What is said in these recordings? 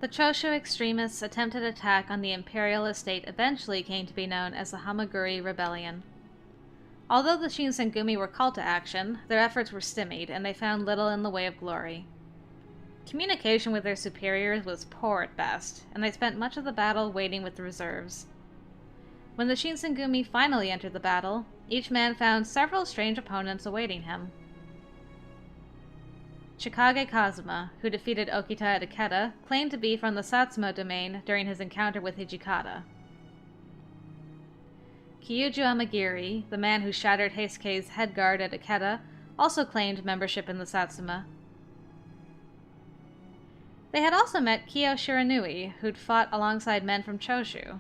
The Choshu extremists' attempted attack on the imperial estate eventually came to be known as the Hamaguri Rebellion. Although the Shinsengumi were called to action, their efforts were stymied, and they found little in the way of glory. Communication with their superiors was poor at best, and they spent much of the battle waiting with the reserves. When the Shinsengumi finally entered the battle, each man found several strange opponents awaiting him. Chikage Kazuma, who defeated Okita at Ikeda, claimed to be from the Satsuma domain during his encounter with Hijikata. Kyuju Amagiri, the man who shattered Heisuke's head guard at Ikeda, also claimed membership in the Satsuma. They had also met Kyo Shiranui, who'd fought alongside men from Choshu.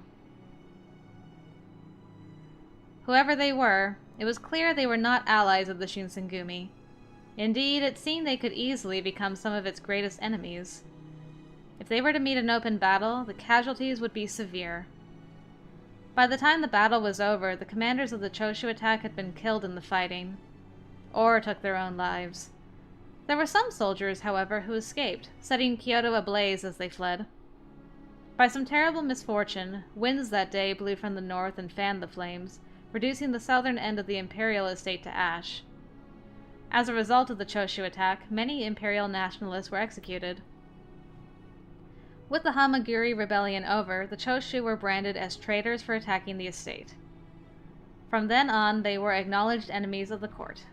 Whoever they were, it was clear they were not allies of the Shinsengumi. Indeed, it seemed they could easily become some of its greatest enemies. If they were to meet an open battle, the casualties would be severe. By the time the battle was over, the commanders of the Choshu attack had been killed in the fighting, or took their own lives. There were some soldiers, however, who escaped, setting Kyoto ablaze as they fled. By some terrible misfortune, winds that day blew from the north and fanned the flames, reducing the southern end of the imperial estate to ash. As a result of the Choshu attack, many imperial nationalists were executed. With the Hamaguri rebellion over, the Choshu were branded as traitors for attacking the estate. From then on, they were acknowledged enemies of the court.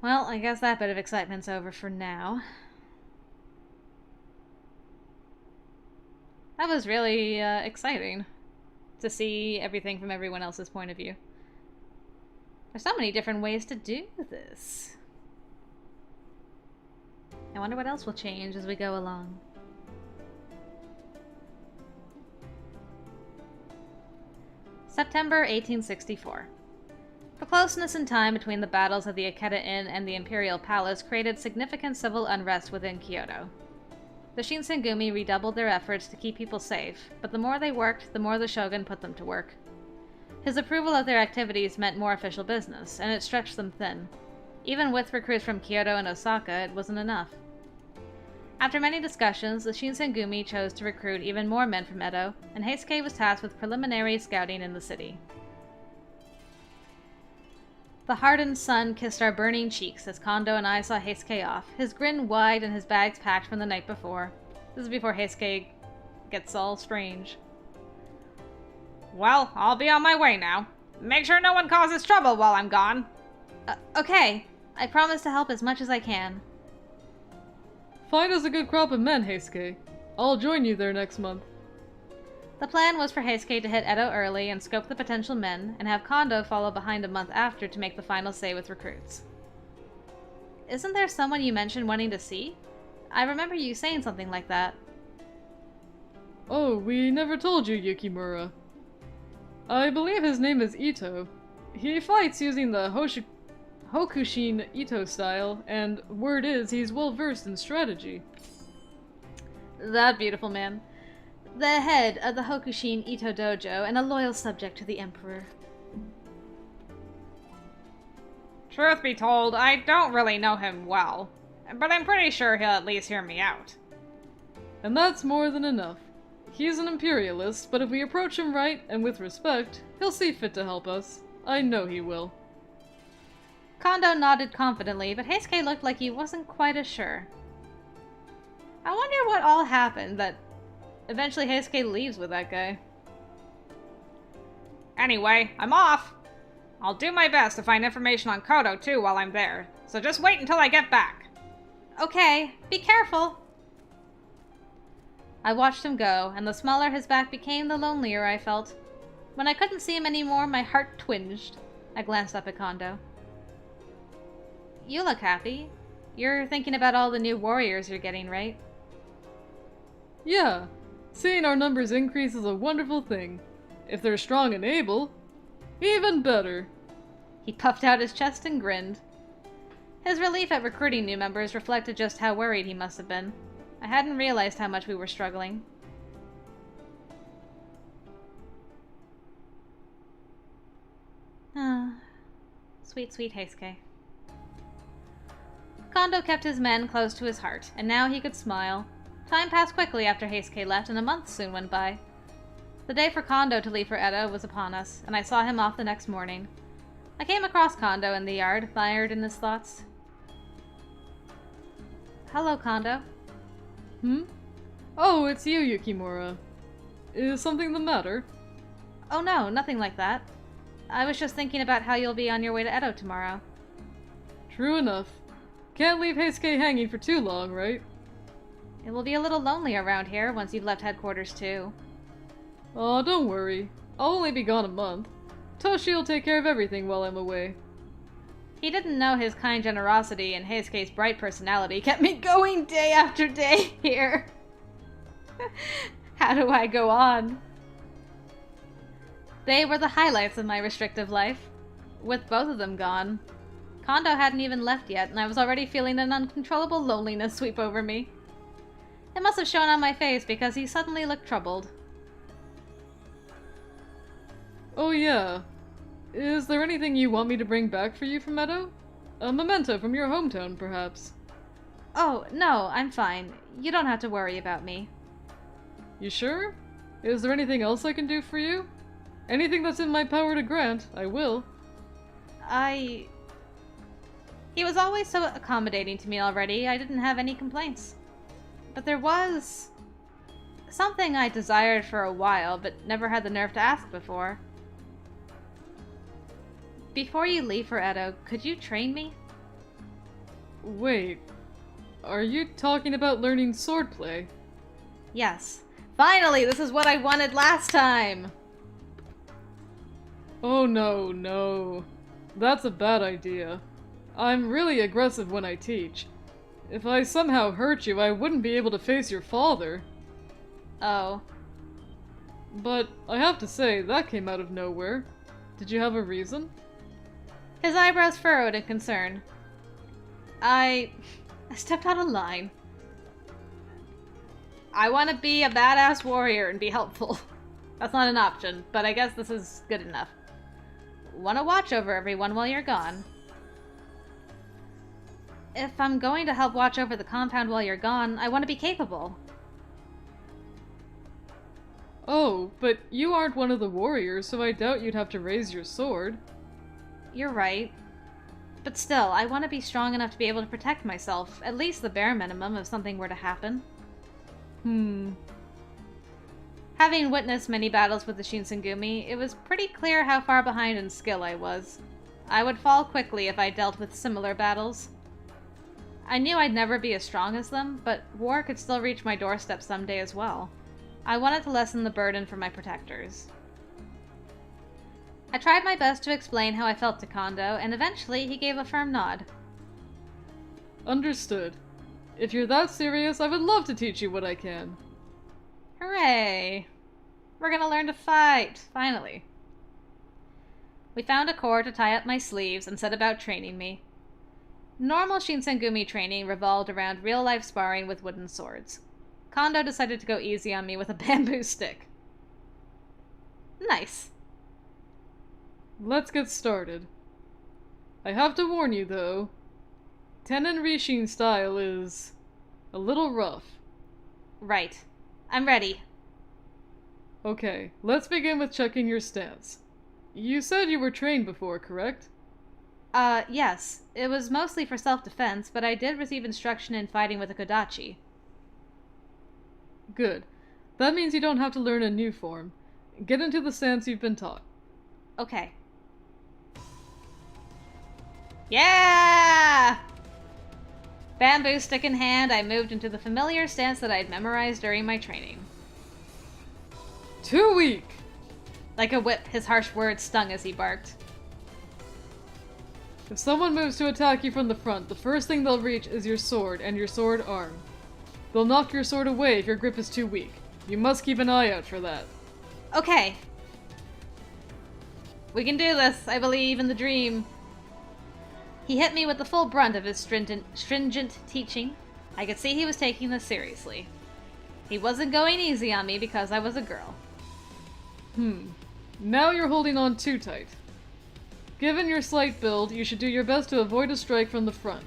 Well, I guess that bit of excitement's over for now. That was really exciting to see everything from everyone else's point of view. There's so many different ways to do this. I wonder what else will change as we go along. September 1864. The closeness in time between the battles of the Ikeda Inn and the Imperial Palace created significant civil unrest within Kyoto. The Shinsengumi redoubled their efforts to keep people safe, but the more they worked, the more the shogun put them to work. His approval of their activities meant more official business, and it stretched them thin. Even with recruits from Kyoto and Osaka, it wasn't enough. After many discussions, the Shinsengumi chose to recruit even more men from Edo, and Heisuke was tasked with preliminary scouting in the city. The hardened sun kissed our burning cheeks as Kondou and I saw Heisuke off, his grin wide and his bags packed from the night before. This is before Heisuke gets all strange. Well, I'll be on my way now. Make sure no one causes trouble while I'm gone. Okay. I promise to help as much as I can. Find us a good crop of men, Heisuke. I'll join you there next month. The plan was for Heisuke to hit Edo early and scope the potential men, and have Kondou follow behind a month after to make the final say with recruits. Isn't there someone you mentioned wanting to see? I remember you saying something like that. Oh, we never told you, Yukimura. I believe his name is Ito. He fights using the Hokushin Ito style, and word is he's well versed in strategy. That beautiful man. The head of the Hokushin Ito dojo and a loyal subject to the Emperor. Truth be told, I don't really know him well, but I'm pretty sure he'll at least hear me out. And that's more than enough. He's an imperialist, but if we approach him right and with respect, he'll see fit to help us. I know he will. Kondou nodded confidently, but Heisuke looked like he wasn't quite as sure. I wonder what all happened that eventually Heisuke leaves with that guy. Anyway, I'm off! I'll do my best to find information on Kyoto too while I'm there, so just wait until I get back. Okay, be careful! I watched him go, and the smaller his back became, the lonelier I felt. When I couldn't see him anymore, my heart twinged. I glanced up at Kondou. You look happy. You're thinking about all the new warriors you're getting, right? Yeah. Seeing our numbers increase is a wonderful thing. If they're strong and able, even better. He puffed out his chest and grinned. His relief at recruiting new members reflected just how worried he must have been. I hadn't realized how much we were struggling. Ah, sweet, sweet Heisuke. Kondou kept his men close to his heart, and now he could smile. Time passed quickly after Heisuke left, and a month soon went by. The day for Kondou to leave for Edo was upon us, and I saw him off the next morning. I came across Kondou in the yard, mired in his thoughts. Hello, Kondou. Hmm? Oh, it's you, Yukimura. Is something the matter? Oh no, nothing like that. I was just thinking about how you'll be on your way to Edo tomorrow. True enough. Can't leave Heisuke hanging for too long, right? It will be a little lonely around here once you've left headquarters too. Aw, don't worry. I'll only be gone a month. Toshi'll take care of everything while I'm away. He didn't know his kind generosity and Heisuke's bright personality kept me going day after day here. How do I go on? They were the highlights of my restrictive life. With both of them gone. Kondou hadn't even left yet, and I was already feeling an uncontrollable loneliness sweep over me. It must have shown on my face because he suddenly looked troubled. Oh yeah. Is there anything you want me to bring back for you from Edo? A memento from your hometown, perhaps. Oh, no, I'm fine. You don't have to worry about me. You sure? Is there anything else I can do for you? Anything that's in my power to grant, I will. He was always so accommodating to me already, I didn't have any complaints. But there was something I desired for a while, but never had the nerve to ask before. Before you leave for Edo, could you train me? Wait, are you talking about learning swordplay? Yes. Finally, this is what I wanted last time! Oh no, no. That's a bad idea. I'm really aggressive when I teach. If I somehow hurt you, I wouldn't be able to face your father. Oh. But I have to say, that came out of nowhere. Did you have a reason? His eyebrows furrowed in concern. I stepped out of line. I want to be a badass warrior and be helpful. That's not an option, but I guess this is good enough. Want to watch over everyone while you're gone. If I'm going to help watch over the compound while you're gone, I want to be capable. Oh, but you aren't one of the warriors, so I doubt you'd have to raise your sword. You're right. But still, I want to be strong enough to be able to protect myself, at least the bare minimum if something were to happen. Having witnessed many battles with the Shinsengumi, it was pretty clear how far behind in skill I was. I would fall quickly if I dealt with similar battles. I knew I'd never be as strong as them, but war could still reach my doorstep someday as well. I wanted to lessen the burden for my protectors. I tried my best to explain how I felt to Kondou, and eventually he gave a firm nod. Understood. If you're that serious, I would love to teach you what I can. Hooray! We're gonna learn to fight, finally. We found a cord to tie up my sleeves and set about training me. Normal Shinsengumi training revolved around real-life sparring with wooden swords. Kondou decided to go easy on me with a bamboo stick. Nice. Let's get started. I have to warn you, though. Tenin Rishin style is a little rough. Right. I'm ready. Okay, let's begin with checking your stance. You said you were trained before, correct? Yes. It was mostly for self-defense, but I did receive instruction in fighting with a kodachi. Good. That means you don't have to learn a new form. Get into the stance you've been taught. Okay. Yeah! Bamboo stick in hand, I moved into the familiar stance that I'd memorized during my training. Too weak! Like a whip, his harsh words stung as he barked. If someone moves to attack you from the front, the first thing they'll reach is your sword and your sword arm. They'll knock your sword away if your grip is too weak. You must keep an eye out for that. Okay. We can do this, I believe in the dream. He hit me with the full brunt of his stringent teaching. I could see he was taking this seriously. He wasn't going easy on me because I was a girl. Now you're holding on too tight. Given your slight build, you should do your best to avoid a strike from the front.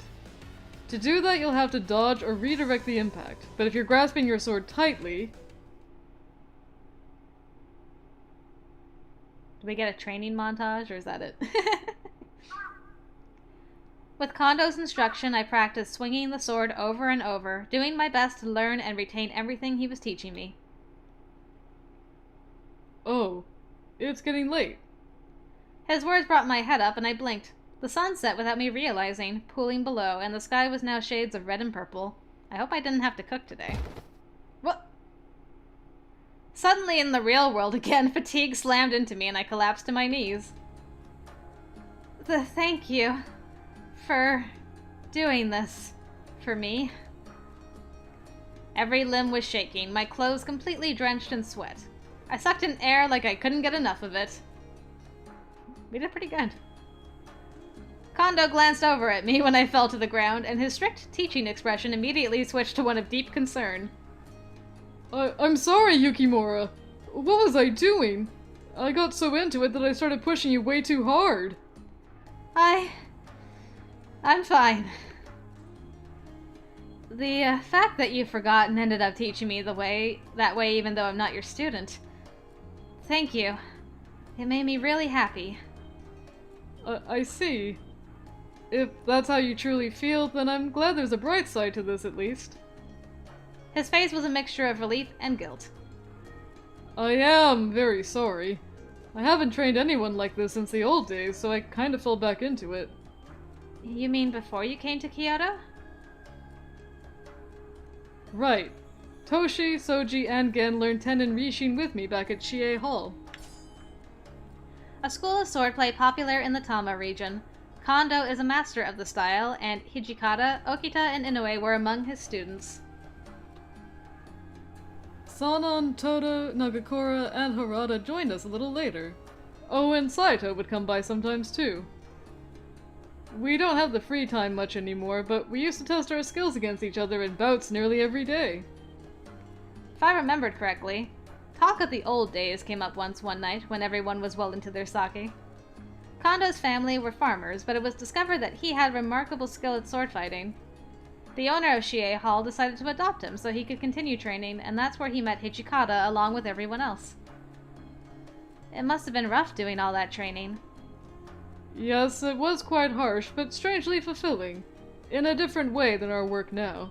To do that, you'll have to dodge or redirect the impact, but if you're grasping your sword tightly... Do we get a training montage, or is that it? With Kondou's instruction, I practiced swinging the sword over and over, doing my best to learn and retain everything he was teaching me. Oh, it's getting late. His words brought my head up, and I blinked. The sun set without me realizing, pooling below, and the sky was now shades of red and purple. I hope I didn't have to cook today. What? Suddenly in the real world again, fatigue slammed into me and I collapsed to my knees. Thank you for doing this for me. Every limb was shaking, my clothes completely drenched in sweat. I sucked in air like I couldn't get enough of it. We did pretty good. Kondou glanced over at me when I fell to the ground, and his strict teaching expression immediately switched to one of deep concern. I'm sorry, Yukimura. What was I doing? I got so into it that I started pushing you way too hard. I'm fine. The fact that you forgot and ended up teaching me that way even though I'm not your student. Thank you. It made me really happy. I see. If that's how you truly feel, then I'm glad there's a bright side to this at least. His face was a mixture of relief and guilt. I am very sorry. I haven't trained anyone like this since the old days, so I kind of fell back into it. You mean before you came to Kyoto? Right. Toshi, Souji, and Gen learned Tenin Rishin with me back at Chie Hall. A school of swordplay popular in the Tama region. Kondou is a master of the style, and Hijikata, Okita, and Inoue were among his students. Sanan, Todo, Nagakura, and Harada joined us a little later. Oh, and Saito would come by sometimes too. We don't have the free time much anymore, but we used to test our skills against each other in bouts nearly every day. If I remembered correctly, talk of the old days came up once one night when everyone was well into their sake. Kondou's family were farmers, but it was discovered that he had remarkable skill at sword fighting. The owner of Chie Hall decided to adopt him so he could continue training, and that's where he met Hijikata along with everyone else. It must have been rough doing all that training. Yes, it was quite harsh, but strangely fulfilling. In a different way than our work now.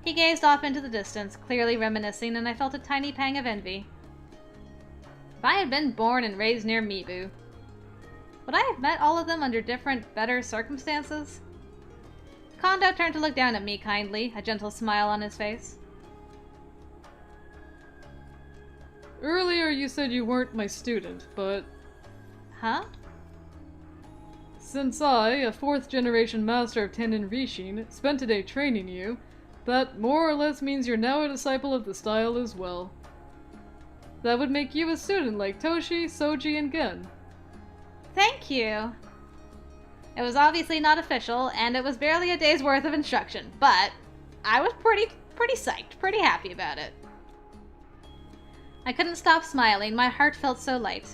He gazed off into the distance, clearly reminiscing, and I felt a tiny pang of envy. If I had been born and raised near Mibu, would I have met all of them under different, better circumstances? Kondou turned to look down at me kindly, a gentle smile on his face. Earlier you said you weren't my student, but... Huh? Since I, a 4th generation master of Tenin Rishin, spent a day training you, that more or less means you're now a disciple of the style as well. That would make you a student like Toshi, Souji, and Gen. Thank you! It was obviously not official, and it was barely a day's worth of instruction, but I was pretty psyched, pretty happy about it. I couldn't stop smiling, my heart felt so light.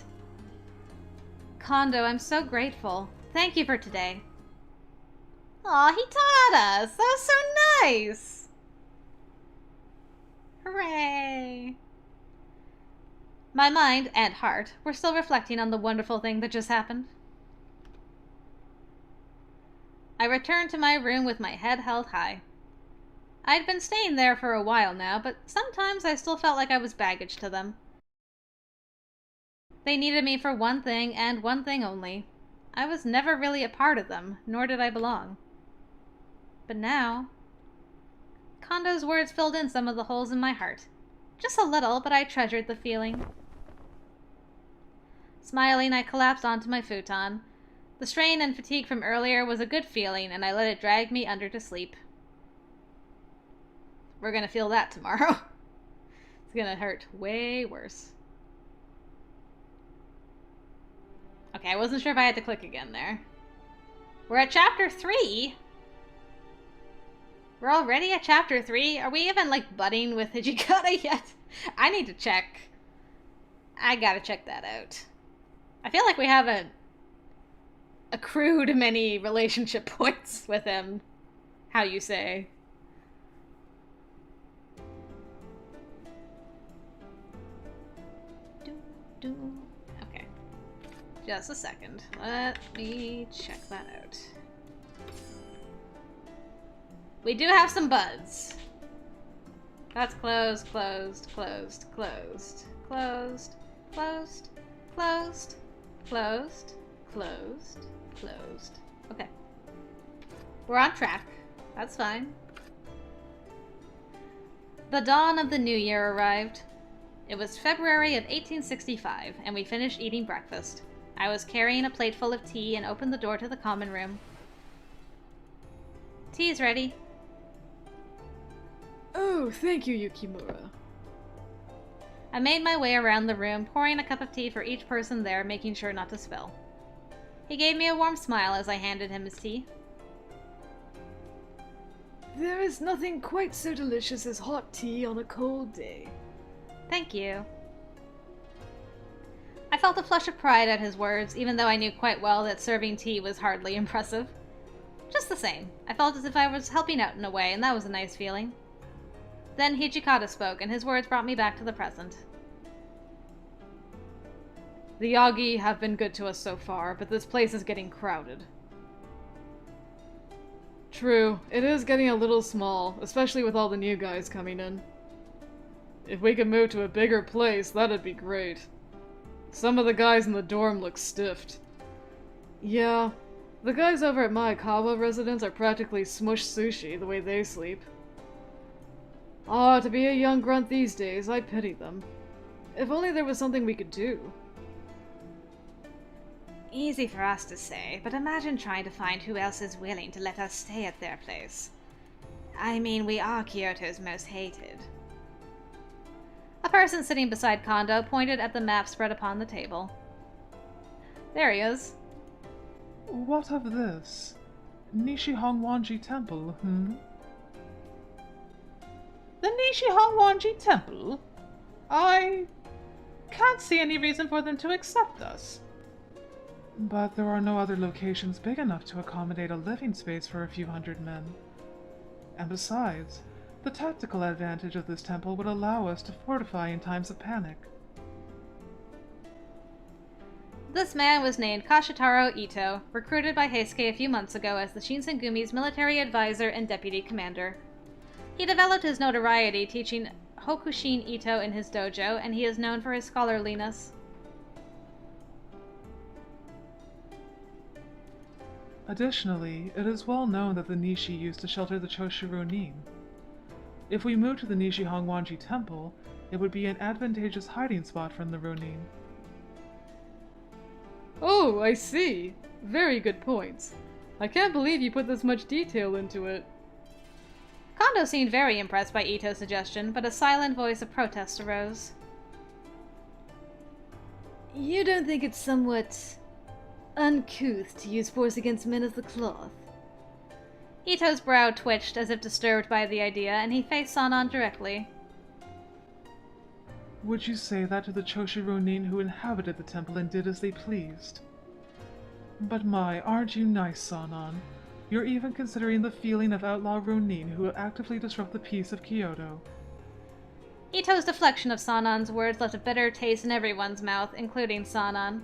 Kondou, I'm so grateful. Thank you for today. Aw, he taught us! That was so nice! Hooray! My mind and heart were still reflecting on the wonderful thing that just happened. I returned to my room with my head held high. I'd been staying there for a while now, but sometimes I still felt like I was baggage to them. They needed me for one thing and one thing only. I was never really a part of them, nor did I belong. But now... Kondou's words filled in some of the holes in my heart. Just a little, but I treasured the feeling. Smiling, I collapsed onto my futon. The strain and fatigue from earlier was a good feeling, and I let it drag me under to sleep. We're gonna feel that tomorrow. It's gonna hurt way worse. Okay, I wasn't sure if I had to click again there. We're at chapter 3? We're already at chapter 3? Are we even, like, budding with Hijikata yet? I need to check. I gotta check that out. I feel like we haven't accrued many relationship points with him. how you say. Okay. Just a second. Let me check that out. We do have some buds. That's closed, closed, closed, closed, closed, closed, closed, closed, closed, closed. Okay. We're on track. That's fine. The dawn of the new year arrived. It was February of 1865, and we finished eating breakfast. I was carrying a plate full of tea and opened the door to the common room. Tea is ready. Oh, thank you, Yukimura. I made my way around the room, pouring a cup of tea for each person there, making sure not to spill. He gave me a warm smile as I handed him his tea. There is nothing quite so delicious as hot tea on a cold day. Thank you. I felt a flush of pride at his words, even though I knew quite well that serving tea was hardly impressive. Just the same, I felt as if I was helping out in a way, and that was a nice feeling. Then Hijikata spoke, and his words brought me back to the present. The Yagi have been good to us so far, but this place is getting crowded. True, it is getting a little small, especially with all the new guys coming in. If we could move to a bigger place, that'd be great. Some of the guys in the dorm look stiffed. Yeah, the guys over at Maekawa residence are practically smush sushi the way they sleep. Ah, to be a young grunt these days, I pity them. If only there was something we could do. Easy for us to say, but imagine trying to find who else is willing to let us stay at their place. I mean, we are Kyoto's most hated. A person sitting beside Kondou pointed at the map spread upon the table. There he is. What of this? Nishihongwanji Temple, hmm? The Nishihongwanji Temple? I can't see any reason for them to accept us. But there are no other locations big enough to accommodate a living space for a few hundred men. And besides, the tactical advantage of this temple would allow us to fortify in times of panic. This man was named Kashitaro Ito, recruited by Heisuke a few months ago as the Shinsengumi's military advisor and deputy commander. He developed his notoriety teaching Hokushin Ito in his dojo, and he is known for his scholarliness. Additionally, it is well known that the Nishi used to shelter the Choshironin. If we move to the Nishihongwanji Temple, it would be an advantageous hiding spot from the Ronin. Oh, I see. Very good points. I can't believe you put this much detail into it. Kondou seemed very impressed by Ito's suggestion, but a silent voice of protest arose. You don't think it's somewhat uncouth to use force against men of the cloth? Ito's brow twitched as if disturbed by the idea, and he faced Sanan directly. Would you say that to the Choshironin who inhabited the temple and did as they pleased? But my, aren't you nice, Sanan? You're even considering the feeling of outlaw Ronin who actively disrupt the peace of Kyoto. Ito's deflection of Sanan's words left a bitter taste in everyone's mouth, including Sanan.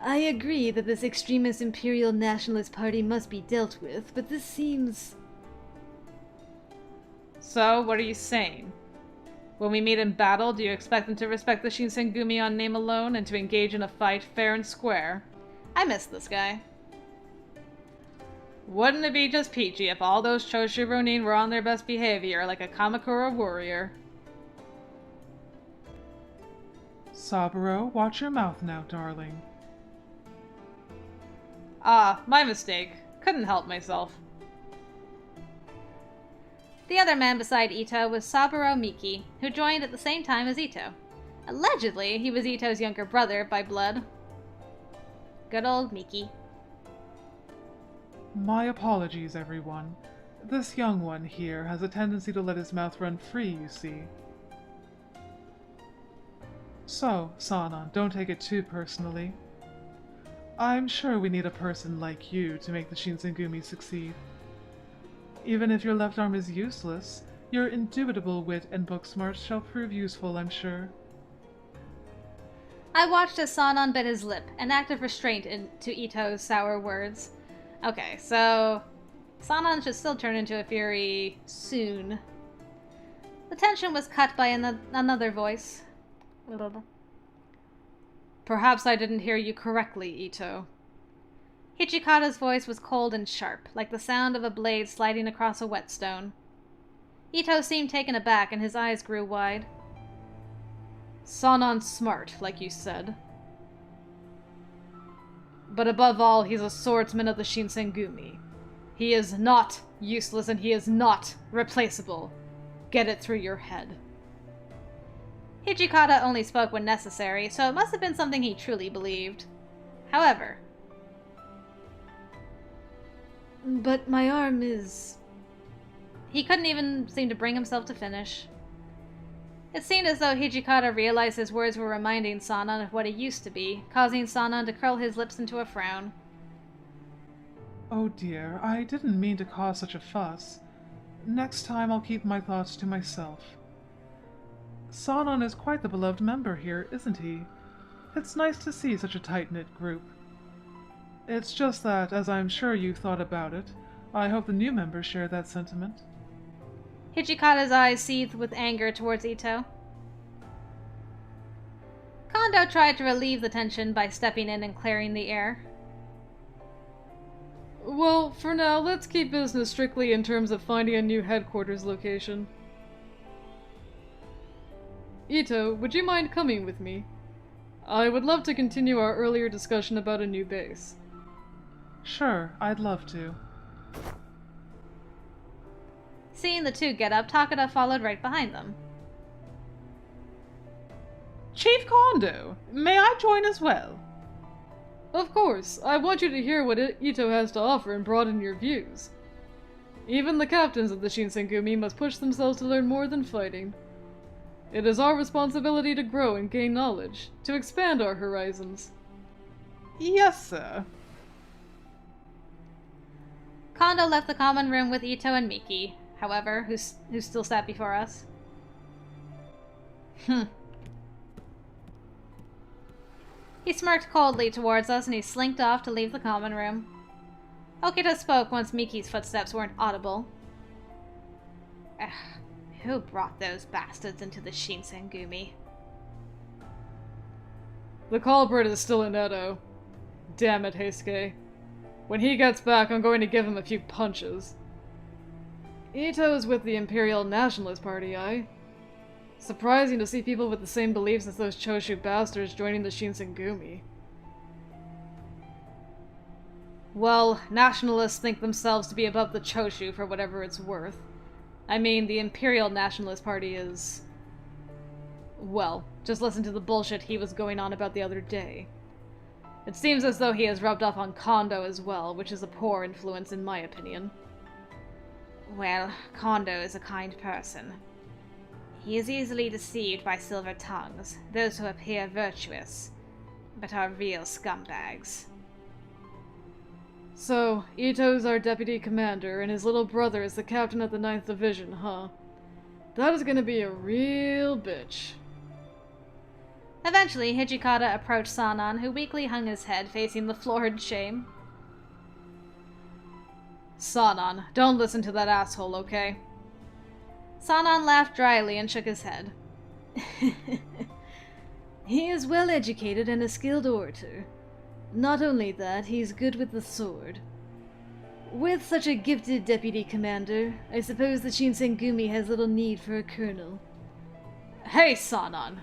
I agree that this extremist imperial nationalist party must be dealt with, but this seems... So, what are you saying? When we meet in battle, do you expect them to respect the Shinsengumi on name alone and to engage in a fight fair and square? I miss this guy. Wouldn't it be just peachy if all those Choshi Ronin were on their best behavior like a Kamakura warrior? Saburo, watch your mouth now, darling. Ah, my mistake. Couldn't help myself. The other man beside Ito was Saburo Miki, who joined at the same time as Ito. Allegedly, he was Ito's younger brother by blood. Good old Miki. My apologies, everyone. This young one here has a tendency to let his mouth run free, you see. So, Sanan, don't take it too personally. I'm sure we need a person like you to make the Shinsengumi succeed. Even if your left arm is useless, your indubitable wit and book smarts shall prove useful, I'm sure. I watched as Sanan bit his lip, an act of restraint to Ito's sour words. Okay, so Sanan should still turn into a fury soon. The tension was cut by another voice. Perhaps I didn't hear you correctly, Ito. Hichikata's voice was cold and sharp, like the sound of a blade sliding across a whetstone. Ito seemed taken aback, and his eyes grew wide. Sanan's smart, like you said. But above all, he's a swordsman of the Shinsengumi. He is not useless, and he is not replaceable. Get it through your head. Hichikata only spoke when necessary, so it must have been something he truly believed. However... But my arm is... He couldn't even seem to bring himself to finish. It seemed as though Hijikata realized his words were reminding Sanan of what he used to be, causing Sanan to curl his lips into a frown. Oh dear, I didn't mean to cause such a fuss. Next time I'll keep my thoughts to myself. Sanan is quite the beloved member here, isn't he? It's nice to see such a tight-knit group. It's just that, as I'm sure you've thought about it, I hope the new members share that sentiment. Hichikata's eyes seethed with anger towards Ito. Kondou tried to relieve the tension by stepping in and clearing the air. Well, for now, let's keep business strictly in terms of finding a new headquarters location. Ito, would you mind coming with me? I would love to continue our earlier discussion about a new base. Sure, I'd love to. Seeing the two get up, Takeda followed right behind them. Chief Kondou, may I join as well? Of course, I want you to hear what Ito has to offer and broaden your views. Even the captains of the Shinsengumi must push themselves to learn more than fighting. It is our responsibility to grow and gain knowledge, to expand our horizons. Yes, sir. Kondou left the common room with Ito and Miki, however, who still sat before us. He smirked coldly towards us, and he slinked off to leave the common room. Okita spoke once Miki's footsteps weren't audible. Who brought those bastards into the Shinsengumi? The culprit is still in Edo. Damn it, Heisuke. When he gets back, I'm going to give him a few punches. Ito's with the Imperial Nationalist Party, aye? Surprising to see people with the same beliefs as those Choshu bastards joining the Shinsengumi. Well, nationalists think themselves to be above the Choshu for whatever it's worth. I mean, the Imperial Nationalist Party is... Well, just listen to the bullshit he was going on about the other day. It seems as though he has rubbed off on Kondou as well, which is a poor influence in my opinion. Well, Kondou is a kind person. He is easily deceived by silver tongues, those who appear virtuous, but are real scumbags. So, Ito's our deputy commander, and his little brother is the captain of the 9th Division, huh? That is gonna be a real bitch. Eventually, Hijikata approached Sanan, who weakly hung his head, facing the floor in shame. Sanan, don't listen to that asshole, okay? Sanan laughed dryly and shook his head. He is well educated and a skilled orator. Not only that, he's good with the sword. With such a gifted deputy commander, I suppose the Shinsengumi has little need for a colonel. Hey, Sanan!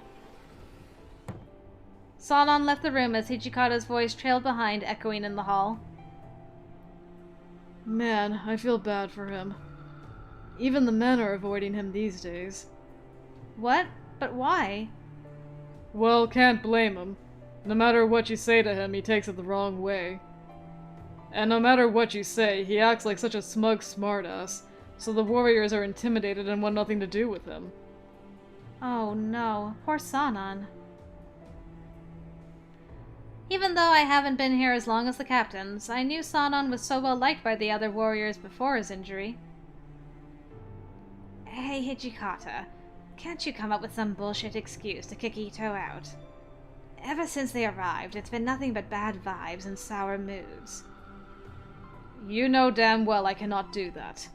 Sanan left the room as Hijikata's voice trailed behind, echoing in the hall. Man, I feel bad for him. Even the men are avoiding him these days. What? But why? Well, can't blame him. No matter what you say to him, he takes it the wrong way. And no matter what you say, he acts like such a smug smartass, so the warriors are intimidated and want nothing to do with him. Oh no, poor Sanan. Even though I haven't been here as long as the captains, I knew Sanan was so well liked by the other warriors before his injury. Hey, Hijikata, can't you come up with some bullshit excuse to kick Ito out? Ever since they arrived, it's been nothing but bad vibes and sour moods. You know damn well I cannot do that.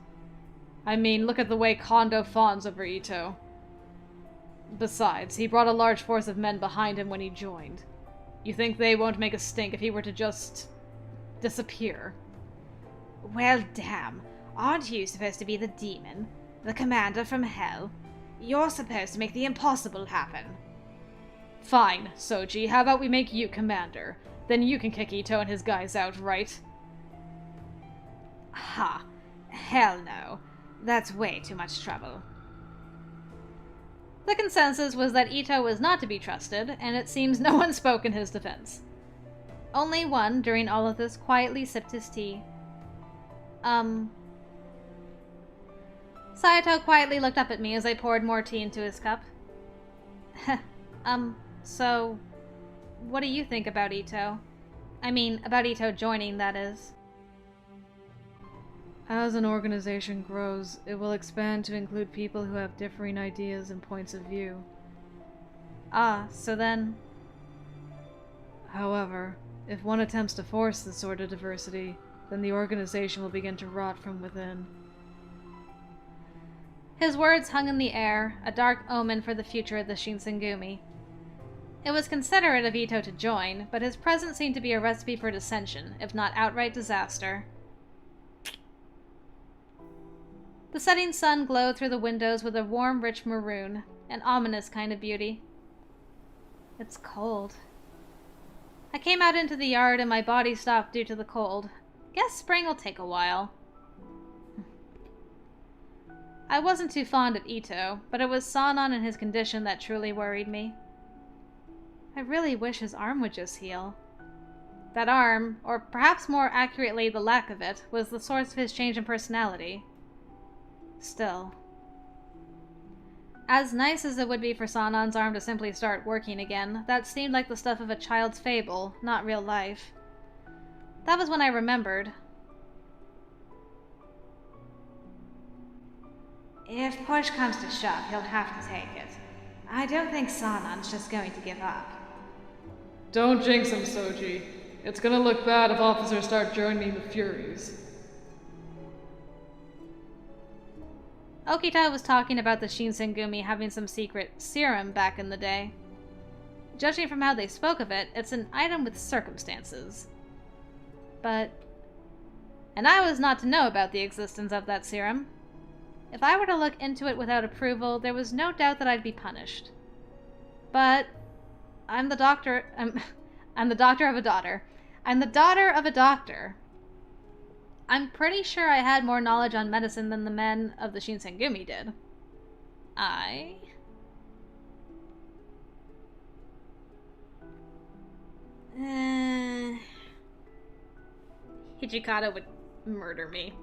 I mean, look at the way Kondou fawns over Ito. Besides, he brought a large force of men behind him when he joined. You think they won't make a stink if he were to just disappear? Well, damn. Aren't you supposed to be the demon? The commander from hell? You're supposed to make the impossible happen. Fine, Souji, how about we make you commander? Then you can kick Ito and his guys out, right? Ha. Hell no. That's way too much trouble. The consensus was that Ito was not to be trusted, and it seems no one spoke in his defense. Only one, during all of this, quietly sipped his tea. Saito quietly looked up at me as I poured more tea into his cup. So, what do you think about Ito? I mean, about Ito joining, that is. As an organization grows, it will expand to include people who have differing ideas and points of view. Ah, so then... However, if one attempts to force this sort of diversity, then the organization will begin to rot from within. His words hung in the air, a dark omen for the future of the Shinsengumi. It was considerate of Ito to join, but his presence seemed to be a recipe for dissension, if not outright disaster. The setting sun glowed through the windows with a warm, rich maroon, an ominous kind of beauty. It's cold. I came out into the yard and my body stopped due to the cold. Guess spring will take a while. I wasn't too fond of Ito, but it was Sanan and his condition that truly worried me. I really wish his arm would just heal. That arm, or perhaps more accurately the lack of it, was the source of his change in personality. Still. As nice as it would be for Sanan's arm to simply start working again, that seemed like the stuff of a child's fable, not real life. That was when I remembered. If push comes to shove, he'll have to take it. I don't think Sanan's just going to give up. Don't jinx him, Souji. It's gonna look bad if officers start joining the Furies. Okita was talking about the Shinsengumi having some secret serum back in the day. Judging from how they spoke of it, it's an item with circumstances. But... And I was not to know about the existence of that serum. If I were to look into it without approval, there was no doubt that I'd be punished. But... I'm the doctor of a daughter. I'm the daughter of a doctor. I'm pretty sure I had more knowledge on medicine than the men of the Shinsengumi did. Hijikata would murder me.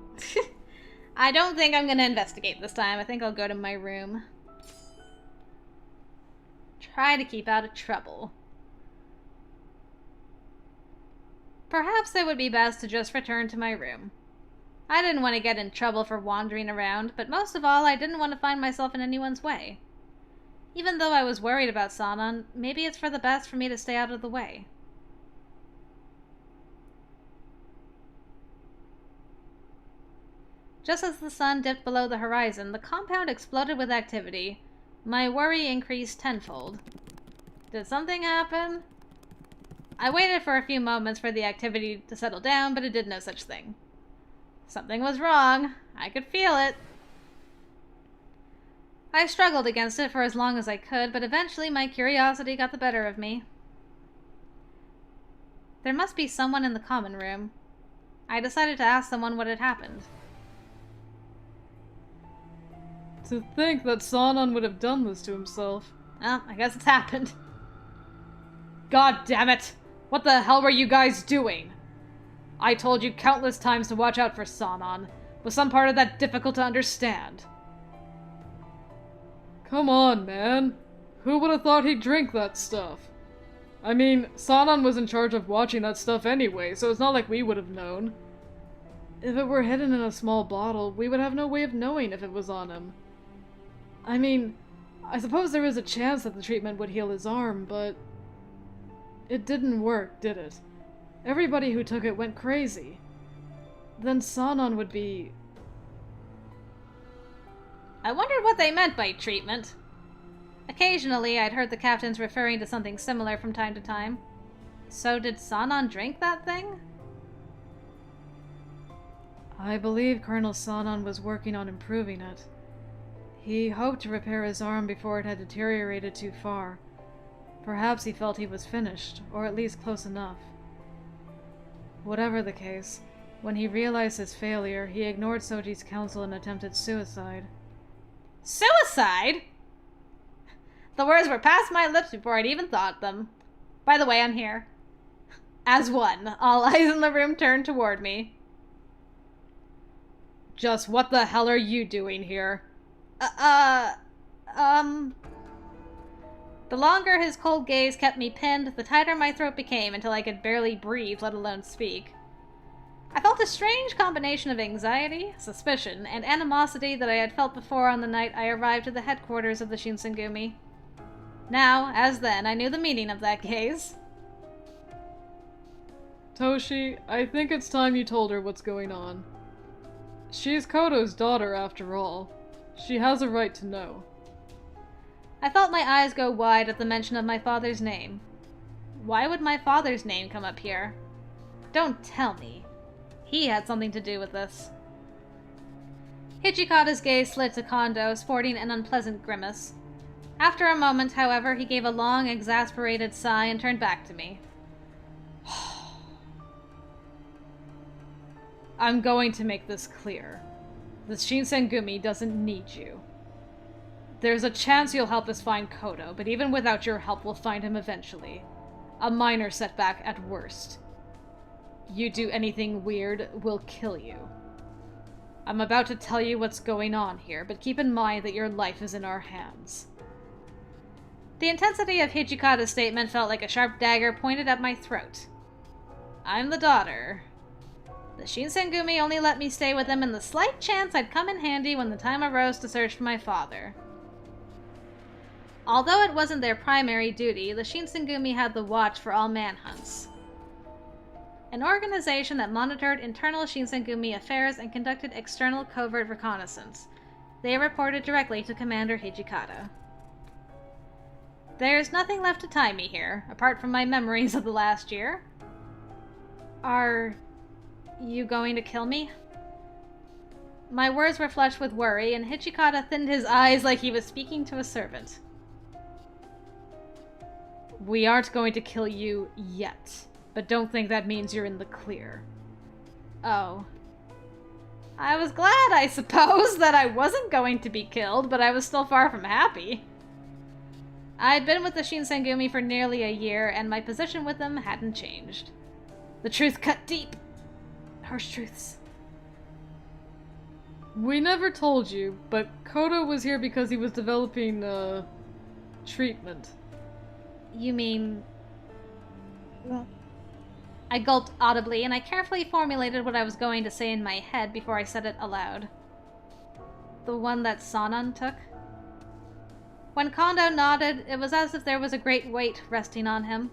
I don't think I'm gonna investigate this time. I think I'll go to my room. Try to keep out of trouble. Perhaps it would be best to just return to my room. I didn't want to get in trouble for wandering around, but most of all, I didn't want to find myself in anyone's way. Even though I was worried about Sanan, maybe it's for the best for me to stay out of the way. Just as the sun dipped below the horizon, the compound exploded with activity. My worry increased tenfold. Did something happen? I waited for a few moments for the activity to settle down, but it did no such thing. Something was wrong. I could feel it. I struggled against it for as long as I could, but eventually my curiosity got the better of me. There must be someone in the common room. I decided to ask someone what had happened. To think that Sanan would have done this to himself. Well, I guess it's happened. God damn it! What the hell were you guys doing? I told you countless times to watch out for Sanan. Was some part of that difficult to understand? Come on, man. Who would have thought he'd drink that stuff? I mean, Sanan was in charge of watching that stuff anyway, so it's not like we would have known. If it were hidden in a small bottle, we would have no way of knowing if it was on him. I mean, I suppose there is a chance that the treatment would heal his arm, but it didn't work, did it? Everybody who took it went crazy. Then Sanan would be... I wondered what they meant by treatment. Occasionally, I'd heard the captains referring to something similar from time to time. So did Sanan drink that thing? I believe Colonel Sanan was working on improving it. He hoped to repair his arm before it had deteriorated too far. Perhaps he felt he was finished, or at least close enough. Whatever the case, when he realized his failure, he ignored Souji's counsel and attempted suicide. Suicide? The words were past my lips before I'd even thought them. By the way, I'm here. As one, all eyes in the room turned toward me. Just what the hell are you doing here? The longer his cold gaze kept me pinned, the tighter my throat became until I could barely breathe, let alone speak. I felt a strange combination of anxiety, suspicion, and animosity that I had felt before on the night I arrived at the headquarters of the Shinsengumi. Now, as then, I knew the meaning of that gaze. Toshi, I think it's time you told her what's going on. She's Koto's daughter, after all. She has a right to know. I felt my eyes go wide at the mention of my father's name. Why would my father's name come up here? Don't tell me. He had something to do with this. Hichikata's gaze slid to Kondou, sporting an unpleasant grimace. After a moment, however, he gave a long, exasperated sigh and turned back to me. I'm going to make this clear. The Shinsengumi doesn't need you. There's a chance you'll help us find Koto, but even without your help, we'll find him eventually. A minor setback at worst. You do anything weird, we'll kill you. I'm about to tell you what's going on here, but keep in mind that your life is in our hands. The intensity of Hichikata's statement felt like a sharp dagger pointed at my throat. I'm the daughter. The Shinsengumi only let me stay with them in the slight chance I'd come in handy when the time arose to search for my father. Although it wasn't their primary duty, the Shinsengumi had the watch for all manhunts. An organization that monitored internal Shinsengumi affairs and conducted external covert reconnaissance. They reported directly to Commander Hichikata. There's nothing left to tie me here, apart from my memories of the last year. Are you going to kill me? My words were flushed with worry, and Hichikata thinned his eyes like he was speaking to a servant. We aren't going to kill you yet, but don't think that means you're in the clear. Oh. I was glad, I suppose, that I wasn't going to be killed, but I was still far from happy. I'd been with the Shinsengumi for nearly a year, and my position with them hadn't changed. The truth cut deep. Harsh truths. We never told you, but Koto was here because he was developing, treatment. You mean... Well... I gulped audibly, and I carefully formulated what I was going to say in my head before I said it aloud. The one that Sanan took? When Kondou nodded, it was as if there was a great weight resting on him.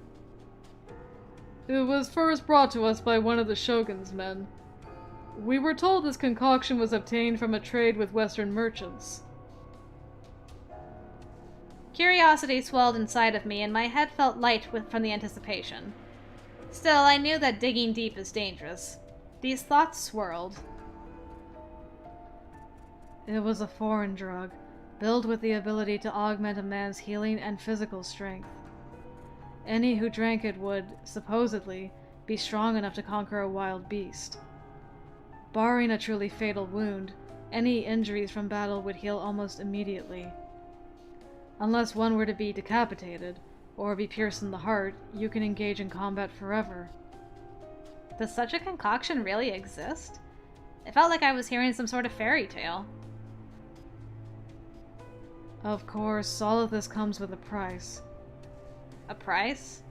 It was first brought to us by one of the Shogun's men. We were told this concoction was obtained from a trade with Western merchants. Curiosity swelled inside of me, and my head felt light from the anticipation. Still, I knew that digging deep is dangerous. These thoughts swirled. It was a foreign drug, built with the ability to augment a man's healing and physical strength. Any who drank it would, supposedly, be strong enough to conquer a wild beast. Barring a truly fatal wound, any injuries from battle would heal almost immediately. Unless one were to be decapitated, or be pierced in the heart, you can engage in combat forever. Does such a concoction really exist? It felt like I was hearing some sort of fairy tale. Of course, all of this comes with a price. A price?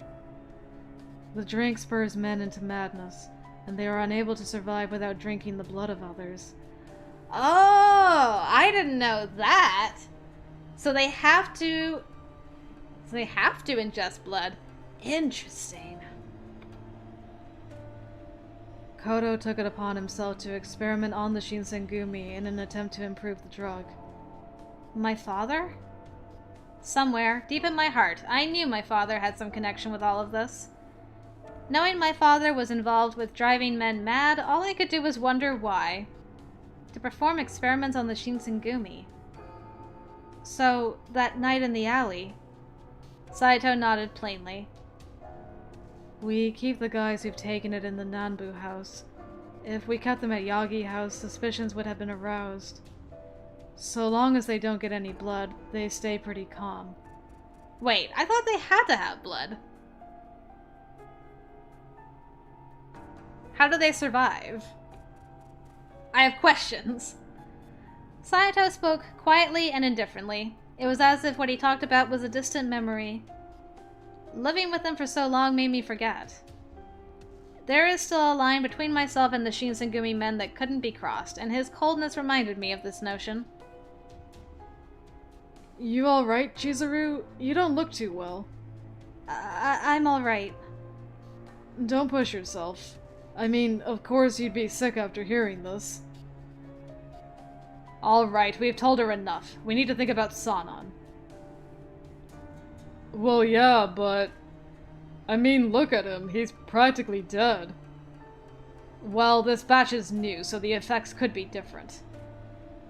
The drink spurs men into madness, and they are unable to survive without drinking the blood of others. Oh, I didn't know that! So they have to... So they have to ingest blood. Interesting. Kyoto took it upon himself to experiment on the Shinsengumi in an attempt to improve the drug. My father? Somewhere, deep in my heart, I knew my father had some connection with all of this. Knowing my father was involved with driving men mad, all I could do was wonder why. To perform experiments on the Shinsengumi. So, that night in the alley... Saito nodded plainly. We keep the guys who've taken it in the Nanbu house. If we kept them at Yagi house, suspicions would have been aroused. So long as they don't get any blood, they stay pretty calm. Wait, I thought they had to have blood. How do they survive? I have questions. Saito spoke quietly and indifferently. It was as if what he talked about was a distant memory. Living with him for so long made me forget. There is still a line between myself and the Shinsengumi men that couldn't be crossed, and his coldness reminded me of this notion. You alright, Chizuru? You don't look too well. I'm alright. Don't push yourself. I mean, of course you'd be sick after hearing this. Alright, we've told her enough. We need to think about Sanan. Well, yeah, but... I mean, look at him. He's practically dead. Well, this batch is new, so the effects could be different.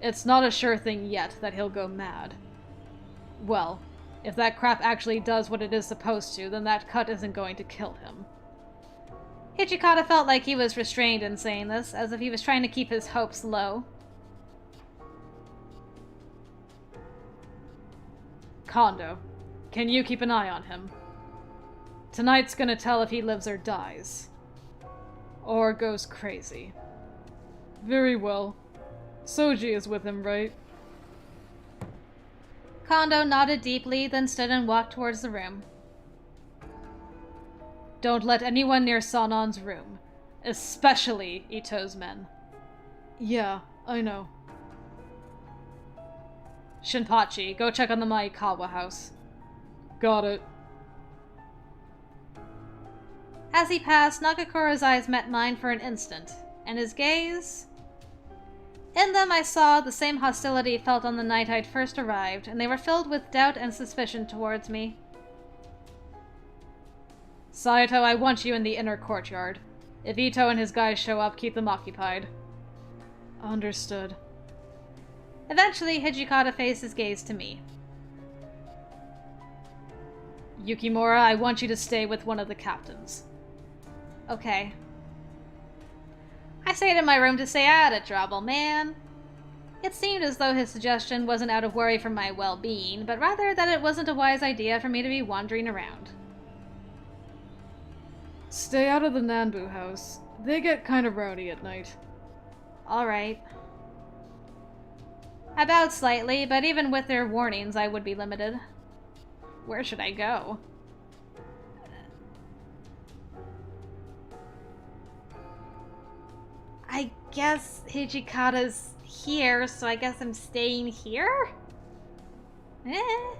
It's not a sure thing yet that he'll go mad. Well, if that crap actually does what it is supposed to, then that cut isn't going to kill him. Hijikata felt like he was restrained in saying this, as if he was trying to keep his hopes low. Kondou, can you keep an eye on him? Tonight's gonna tell if he lives or dies. Or goes crazy. Very well. Souji is with him, right? Kondou nodded deeply, then stood and walked towards the room. Don't let anyone near Sanon's room. Especially Ito's men. Yeah, I know. Shinpachi, go check on the Maikawa house. Got it. As he passed, Nagakura's eyes met mine for an instant, and his gaze... In them I saw the same hostility felt on the night I'd first arrived, and they were filled with doubt and suspicion towards me. Saito, I want you in the inner courtyard. If Ito and his guys show up, keep them occupied. Understood. Eventually, Hijikata faced his gaze to me. Yukimura, I want you to stay with one of the captains. Okay. I stayed in my room to stay out of trouble, man. It seemed as though his suggestion wasn't out of worry for my well-being, but rather that it wasn't a wise idea for me to be wandering around. Stay out of the Nanbu house. They get kind of rowdy at night. Alright. I bowed slightly, but even with their warnings, I would be limited. Where should I go? I guess Hijikata's here, so I guess I'm staying here? Eh.